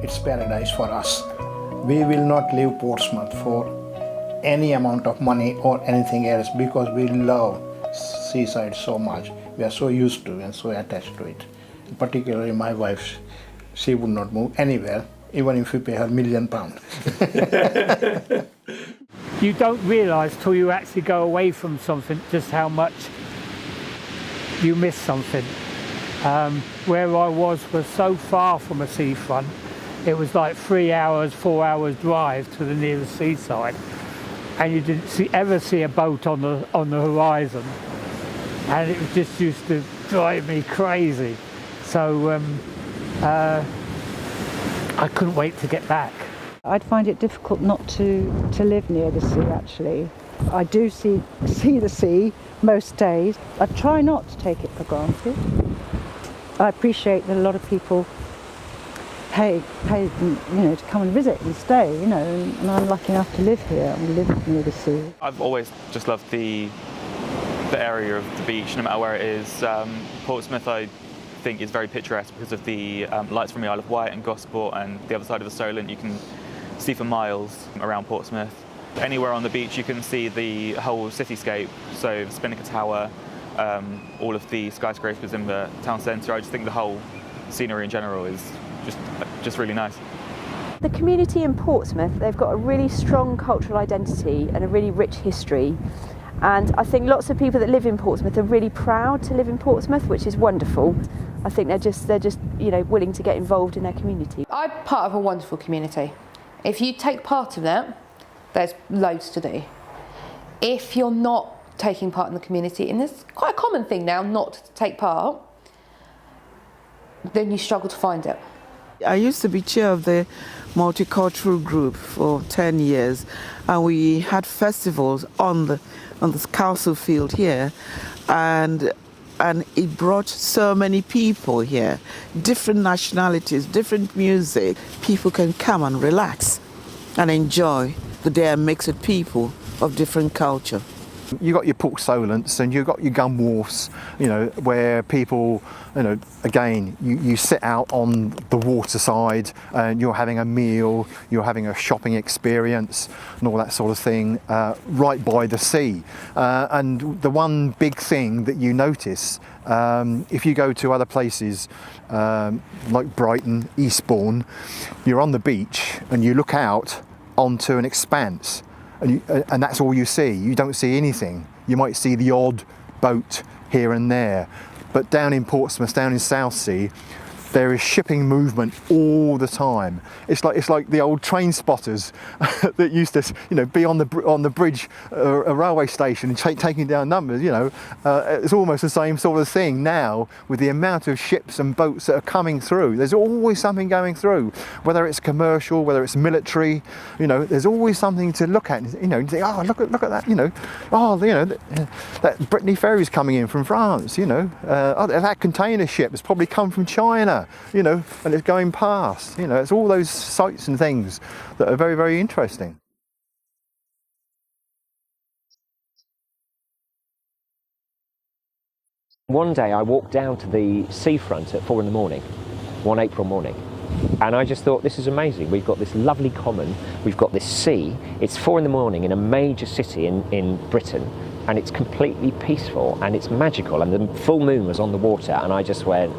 it's paradise for us. We will not leave Portsmouth for any amount of money or anything else because we love seaside so much. We are so used to and so attached to it. Particularly my wife, she would not move anywhere, even if we pay her £1 million. You don't realise till you actually go away from something just how much you miss something. Where I was so far from a seafront. It was like 3 hours, 4 hours drive to the nearest seaside, and you didn't ever see a boat on the horizon, and it just used to drive me crazy. So I couldn't wait to get back. I'd find it difficult not to live near the sea, actually. I do see the sea most days. I try not to take it for granted. I appreciate that a lot of people pay to come and visit and stay, and I'm lucky enough to live here and live near the sea. I've always just loved the area of the beach, no matter where it is. Portsmouth, I think, is very picturesque because of the lights from the Isle of Wight and Gosport and the other side of the Solent. You can see for miles around Portsmouth. Anywhere on the beach you can see the whole cityscape, so the Scenic Tower, all of the skyscrapers in the town centre. I just think the whole scenery in general is just really nice. The community in Portsmouth, they've got a really strong cultural identity and a really rich history, and I think lots of people that live in Portsmouth are really proud to live in Portsmouth, which is wonderful. I think they're just willing to get involved in their community. I'm part of a wonderful community. If you take part of that, there's loads to do. If you're not taking part in the community, and it's quite a common thing now not to take part, then you struggle to find it. I used to be chair of the multicultural group for 10 years, and we had festivals on the castle field here, and it brought so many people here, different nationalities, different music. People can come and relax and enjoy the day and mix with people of different culture. You've got your Port Solents and you've got your gun wharfs, where people, again, you sit out on the waterside and you're having a meal, you're having a shopping experience and all that sort of thing, right by the sea. And the one big thing that you notice, if you go to other places like Brighton, Eastbourne, you're on the beach and you look out onto an expanse. And that's all you see. You don't see anything. You might see the odd boat here and there. But down in Portsmouth, down in Southsea, there is shipping movement all the time. It's like the old train spotters that used to be on the bridge, a railway station, and taking down numbers. It's almost the same sort of thing now with the amount of ships and boats that are coming through. There's always something going through, whether it's commercial, whether it's military. There's always something to look at. And think, oh, look at that. That Brittany ferry's coming in from France. That container ship has probably come from China. And it's going past. It's all those sights and things that are very, very interesting. One day I walked down to the seafront at 4 in the morning, one April morning, and I just thought, this is amazing. We've got this lovely common, we've got this sea. It's 4 in the morning in a major city in Britain, and it's completely peaceful and it's magical, and the full moon was on the water, and I just went,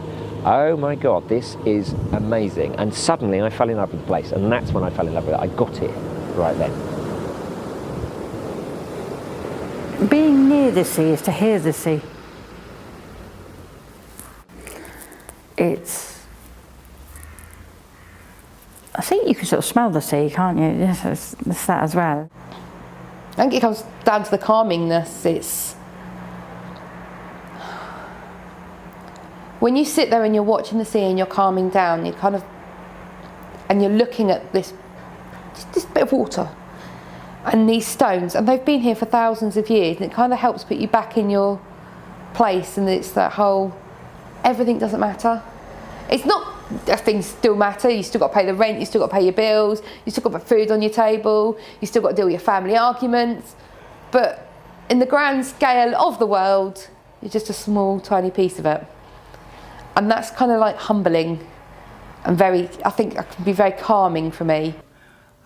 oh my God, this is amazing. And suddenly I fell in love with the place, and that's when I fell in love with it. I got it right then. Being near the sea is to hear the sea. I think you can sort of smell the sea, can't you? Yes, it's that as well. I think it comes down to the calmingness. It's when you sit there and you're watching the sea and you're calming down, and you're looking at this bit of water and these stones, and they've been here for thousands of years, and it kind of helps put you back in your place, and it's that whole, everything doesn't matter. It's not that things still matter. You still got to pay the rent, you still got to pay your bills, you still got to put food on your table, you still got to deal with your family arguments, but in the grand scale of the world, you're just a small, tiny piece of it. And that's kind of like humbling. I think it can be very calming for me.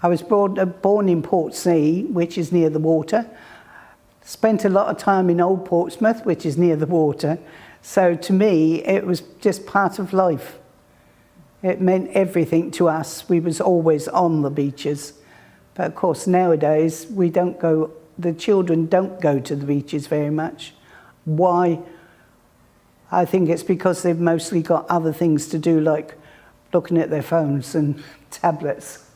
I was born in Portsmouth, which is near the water. Spent a lot of time in Old Portsmouth, which is near the water. So to me, it was just part of life. It meant everything to us. We was always on the beaches. But of course, nowadays, the children don't go to the beaches very much. Why? I think it's because they've mostly got other things to do, like looking at their phones and tablets.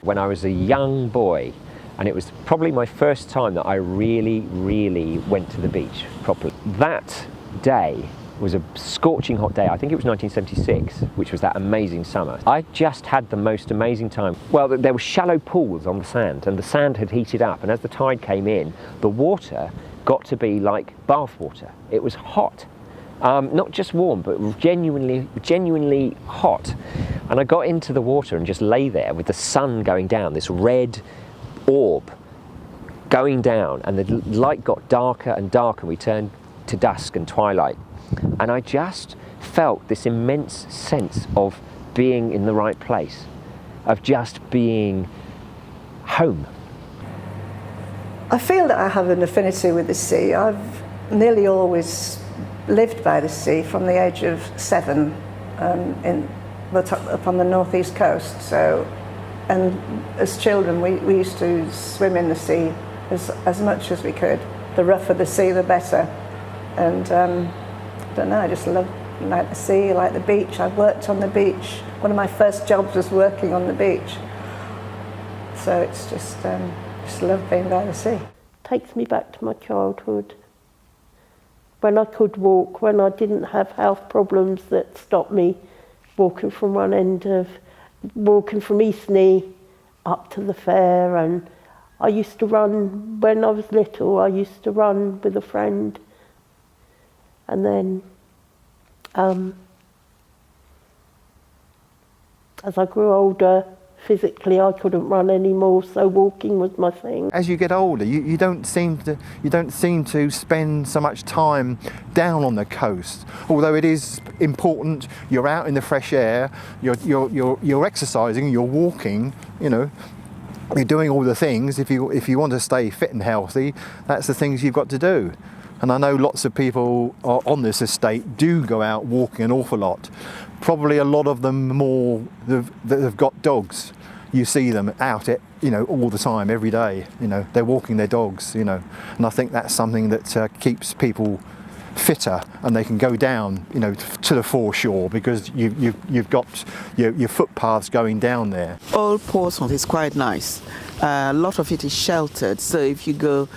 When I was a young boy, and it was probably my first time that I really, really went to the beach properly. That day was a scorching hot day. I think it was 1976, which was that amazing summer. I just had the most amazing time. Well, there were shallow pools on the sand, and the sand had heated up, and as the tide came in, the water got to be like bath water. It was hot. Not just warm, but genuinely hot. And I got into the water and just lay there with the sun going down, this red orb going down, and the light got darker and darker. We turned to dusk and twilight. And I just felt this immense sense of being in the right place, of just being home. I feel that I have an affinity with the sea. I've nearly always lived by the sea from the age of 7 up on the northeast coast. So, and as children we used to swim in the sea as much as we could. The rougher the sea, the better. And I don't know, I just like the sea, like the beach. I've worked on the beach. One of my first jobs was working on the beach. So it's just love being by the sea. Takes me back to my childhood, when I could walk, when I didn't have health problems that stopped me walking from Eastney up to the fair. And I used to run, when I was little, I used to run with a friend. And then as I grew older, physically I couldn't run anymore, so walking was my thing. As you get older, you don't seem to spend so much time down on the coast. Although it is important, you're out in the fresh air, you're exercising, you're walking, you're doing all the things. If you want to stay fit and healthy, that's the things you've got to do. And I know lots of people on this estate do go out walking an awful lot. Probably a lot of them more that have got dogs. You see them out all the time, every day. They're walking their dogs. And I think that's something that keeps people fitter, and they can go down, to the foreshore, because you've got your footpaths going down there. Old Portsmouth is quite nice. A lot of it is sheltered, so if you go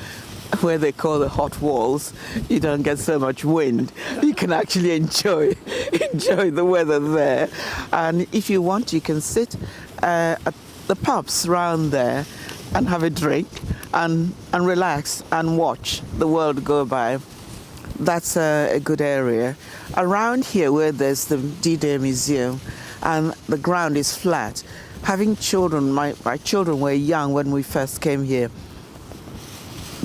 where they call the hot walls, you don't get so much wind. You can actually enjoy the weather there. And if you want, you can sit at the pubs around there and have a drink and relax and watch the world go by. That's a good area. Around here, where there's the D-Day Museum and the ground is flat, having children, my children were young when we first came here,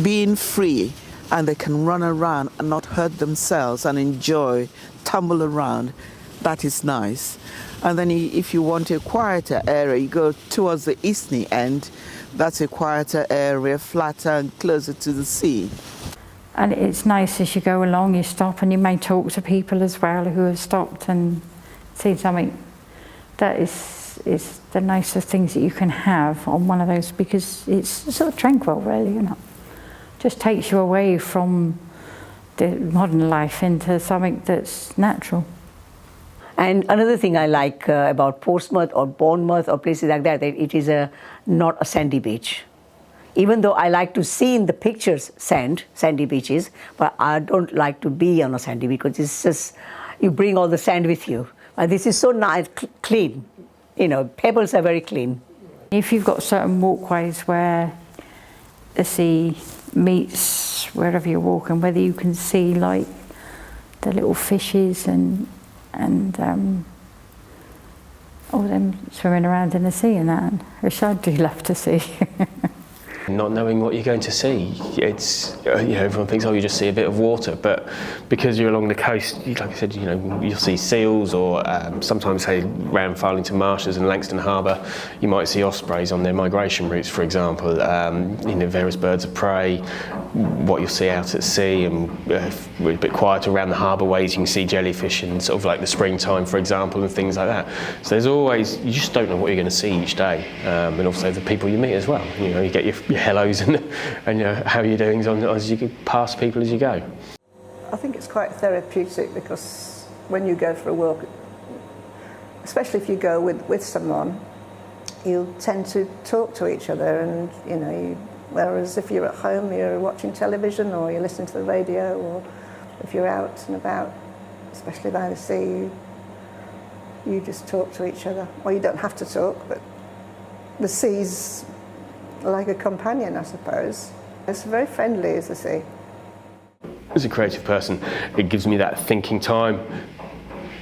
being free, and they can run around and not hurt themselves and enjoy, tumble around, that is nice. And then if you want a quieter area, you go towards the Eastney end. That's a quieter area, flatter and closer to the sea. And it's nice as you go along, you stop and you may talk to people as well who have stopped and seen something. That is the nicest things that you can have on one of those, because it's sort of tranquil, really, just takes you away from the modern life into something that's natural. And another thing I like about Portsmouth or Bournemouth or places like that it is not a sandy beach. Even though I like to see in the pictures sandy beaches, but I don't like to be on a sandy beach, because it's just, you bring all the sand with you. And this is so nice, clean. Pebbles are very clean. If you've got certain walkways where the sea meets wherever you're walking, whether you can see like the little fishes and all them swimming around in the sea and that, which I do love to see. Not knowing what you're going to see. It's, everyone thinks, oh, you just see a bit of water, but because you're along the coast, like I said, you'll see seals, or sometimes, say, around Farlington Marshes and Langston Harbour, you might see ospreys on their migration routes, for example, various birds of prey, what you'll see out at sea, and we're a bit quieter around the harbour ways, you can see jellyfish in sort of like the springtime, for example, and things like that. So there's always, you just don't know what you're going to see each day, and also the people you meet as well. You get your hellos and how you're doing as you pass people as you go. I think it's quite therapeutic, because when you go for a walk, especially if you go with someone, you tend to talk to each other, and whereas if you're at home, you're watching television or you're listening to the radio, or if you're out and about, especially by the sea, you just talk to each other. Well, you don't have to talk, but the sea's like a companion, I suppose. It's very friendly as the sea. As a creative person, it gives me that thinking time.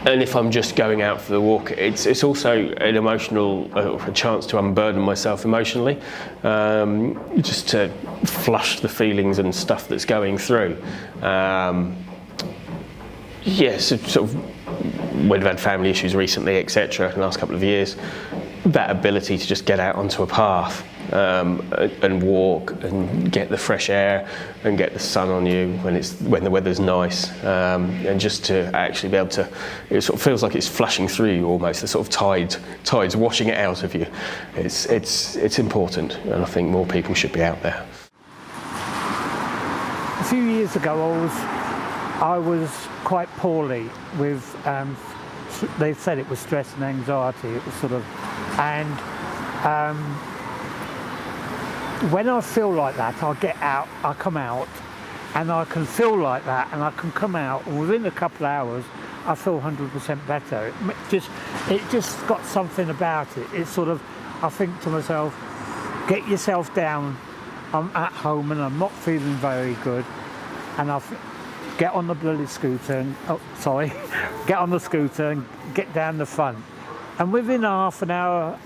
And if I'm just going out for the walk, it's also an emotional, a chance to unburden myself emotionally, just to flush the feelings and stuff that's going through. Sort of, when I've had family issues recently, etc., in the last couple of years, that ability to just get out onto a path and walk and get the fresh air and get the sun on you when the weather's nice, and just to actually be able to, it sort of feels like it's flushing through you almost, the sort of tides washing it out of you. It's important, and I think more people should be out there. A few years ago I was quite poorly with, they said it was stress and anxiety, it was sort of, and when I feel like that, I get out, I come out, and I can feel like that, and I can come out, and within a couple of hours, I feel 100% better. It just got something about it. It's sort of, I think to myself, get yourself down. I'm at home and I'm not feeling very good, and get on the bloody scooter and, get on the scooter and get down the front. And within half an hour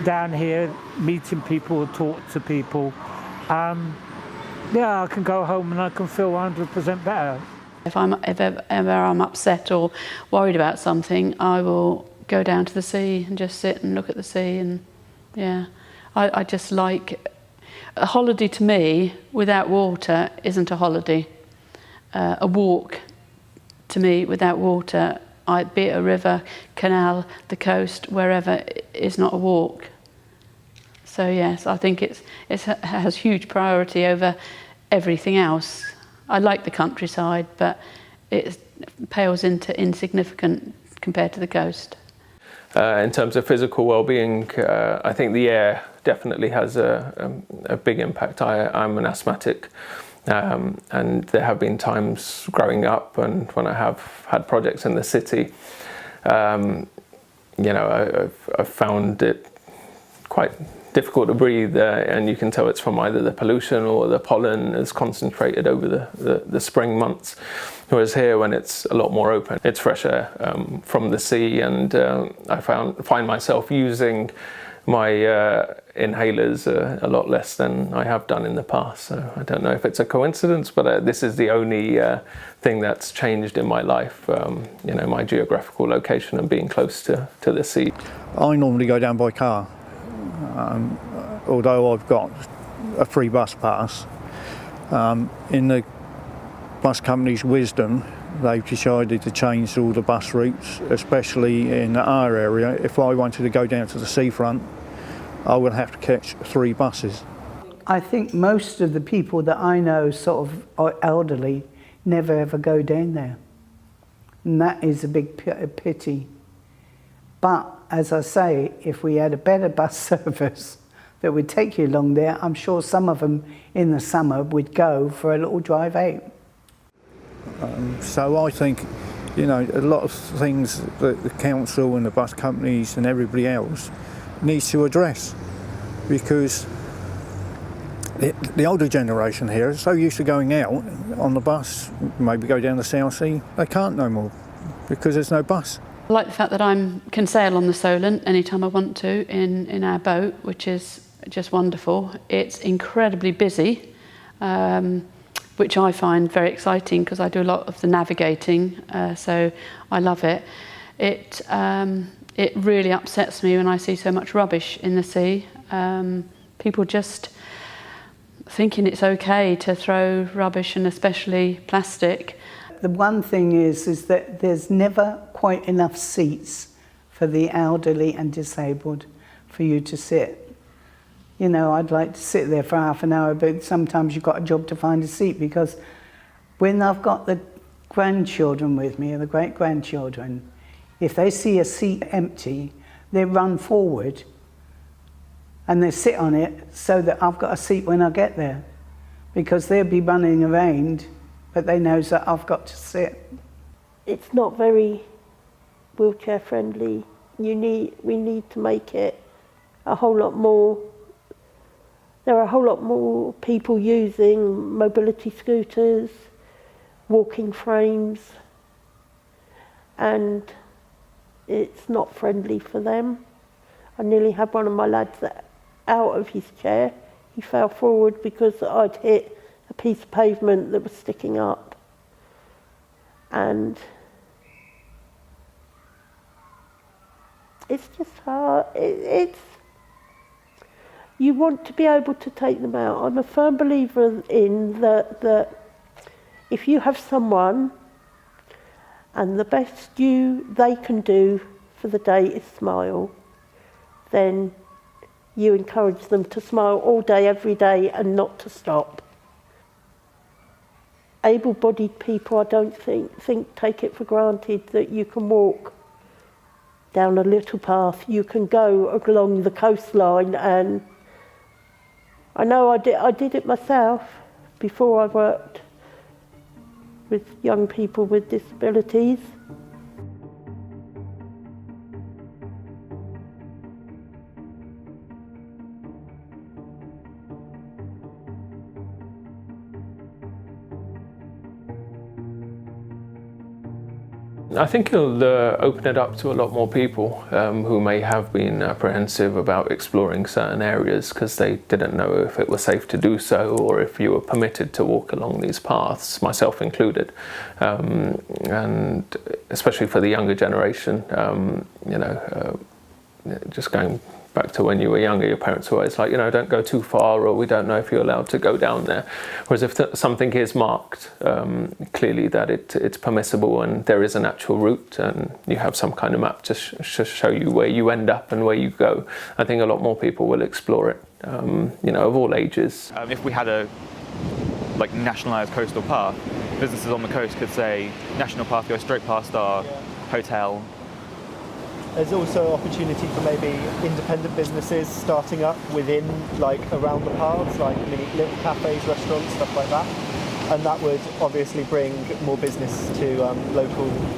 down here, meeting people, talk to people, I can go home and I can feel 100% better. If I'm upset or worried about something, I will go down to the sea and just sit and look at the sea, and I just like, a holiday to me without water isn't a holiday. A walk to me without water, be it a river, canal, the coast, wherever, is not a walk. So yes, I think it has huge priority over everything else. I like the countryside, but it pales into insignificant compared to the coast. In terms of physical well-being, I think the air definitely has a big impact. I'm an asthmatic, and there have been times growing up and when I have had projects in the city, I've found it quite difficult to breathe, and you can tell it's from either the pollution or the pollen is concentrated over the spring months. Whereas here, when it's a lot more open, it's fresh air from the sea, and I find myself using my inhalers a lot less than I have done in the past. So I don't know if it's a coincidence, but this is the only thing that's changed in my life, my geographical location and being close to the sea. I normally go down by car. Although I've got a free bus pass, in the bus company's wisdom, they've decided to change all the bus routes, especially in our area. If I wanted to go down to the seafront, I would have to catch 3 buses. I think most of the people that I know sort of are elderly never ever go down there. And that is a big pity. But as I say, if we had a better bus service that would take you along there, I'm sure some of them in the summer would go for a little drive out. So I think, a lot of things that the council and the bus companies and everybody else needs to address, because the older generation here is so used to going out on the bus, maybe go down the South Sea, they can't no more because there's no bus. I like the fact that I can sail on the Solent anytime I want to in our boat, which is just wonderful. It's incredibly busy, which I find very exciting because I do a lot of the navigating, so I love it. It really upsets me when I see so much rubbish in the sea. People just thinking it's okay to throw rubbish, and especially plastic. The one thing is that there's never quite enough seats for the elderly and disabled for you to sit. You know, I'd like to sit there for half an hour, but sometimes you've got a job to find a seat, because when I've got the grandchildren with me, or the great-grandchildren, if they see a seat empty, they run forward and they sit on it so that I've got a seat when I get there, because they'll be running around, but they know that I've got to sit. It's not very wheelchair friendly. We need to make it a whole lot more. There are a whole lot more people using mobility scooters, walking frames, and it's not friendly for them. I nearly had one of my lads out of his chair. He fell forward because I'd hit a piece of pavement that was sticking up. And it's just hard. You want to be able to take them out. I'm a firm believer in that if you have someone and the best they can do for the day is smile, then you encourage them to smile all day, every day, and not to stop. Able-bodied people, I don't think take it for granted that you can walk down a little path, you can go along the coastline, and I know I did it myself before I worked with young people with disabilities. I think it'll open it up to a lot more people who may have been apprehensive about exploring certain areas because they didn't know if it was safe to do so or if you were permitted to walk along these paths, myself included. And especially for the younger generation, just going back to when you were younger, your parents were always like, don't go too far, or we don't know if you're allowed to go down there. Whereas if something is marked clearly that it's permissible and there is an actual route and you have some kind of map to show you where you end up and where you go, I think a lot more people will explore it, of all ages. If we had a nationalised coastal path, businesses on the coast could say, national path goes straight past our hotel. There's also opportunity for maybe independent businesses starting up within, around the paths, little cafes, restaurants, stuff like that. And that would obviously bring more business to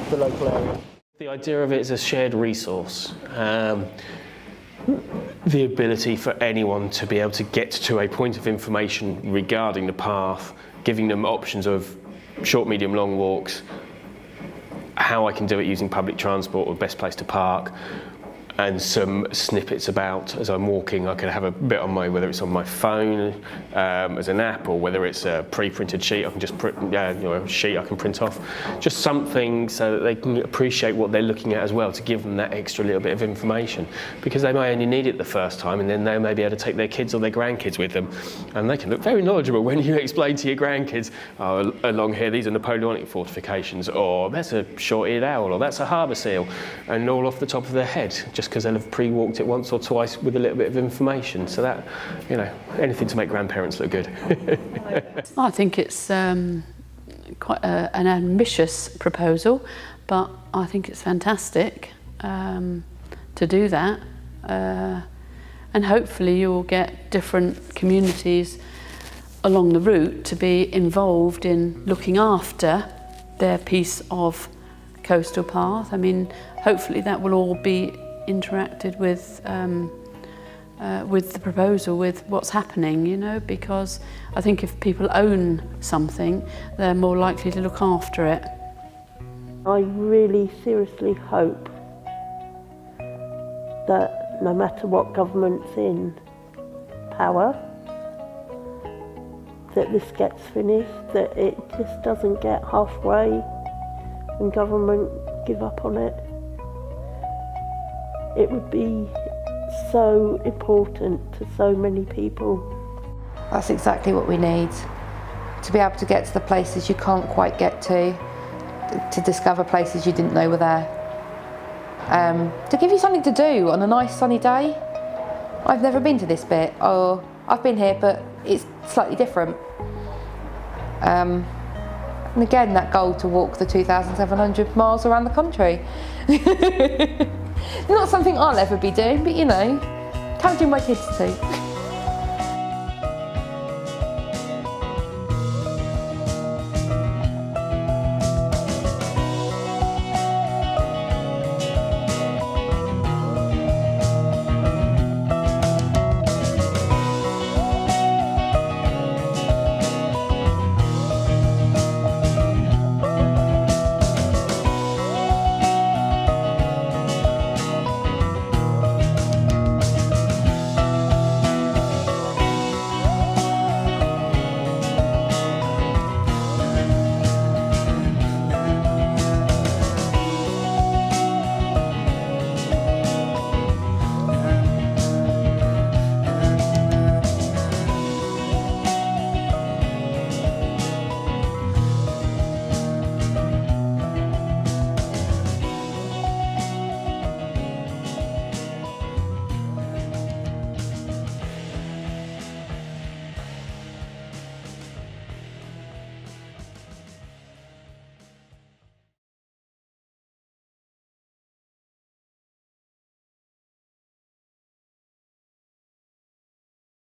the local area. The idea of it is a shared resource. The ability for anyone to be able to get to a point of information regarding the path, giving them options of short, medium, long walks, how I can do it using public transport or best place to park, and some snippets about as I'm walking. I can have a bit on whether it's on my phone as an app, or whether it's a pre-printed sheet. I can just print, a sheet I can print off. Just something so that they can appreciate what they're looking at as well, to give them that extra little bit of information, because they may only need it the first time, and then they may be able to take their kids or their grandkids with them, and they can look very knowledgeable when you explain to your grandkids, oh, along here these are Napoleonic fortifications, or that's a short-eared owl, or that's a harbour seal, and all off the top of their head, just because they'll have pre-walked it once or twice with a little bit of information. So that, anything to make grandparents look good. I think it's quite an ambitious proposal, but I think it's fantastic to do that. And hopefully you'll get different communities along the route to be involved in looking after their piece of coastal path. I mean, hopefully that will all be interacted with the proposal, with what's happening, because I think if people own something, they're more likely to look after it. I really seriously hope that no matter what government's in, power that this gets finished, that it just doesn't get halfway and government give up on it. It would be so important to so many people. That's exactly what we need, to be able to get to the places you can't quite get to discover places you didn't know were there. To give you something to do on a nice sunny day. I've never been to this bit, or I've been here but it's slightly different. And again, that goal to walk the 2,700 miles around the country. Not something I'll ever be doing, but you know, encouraging my kids to.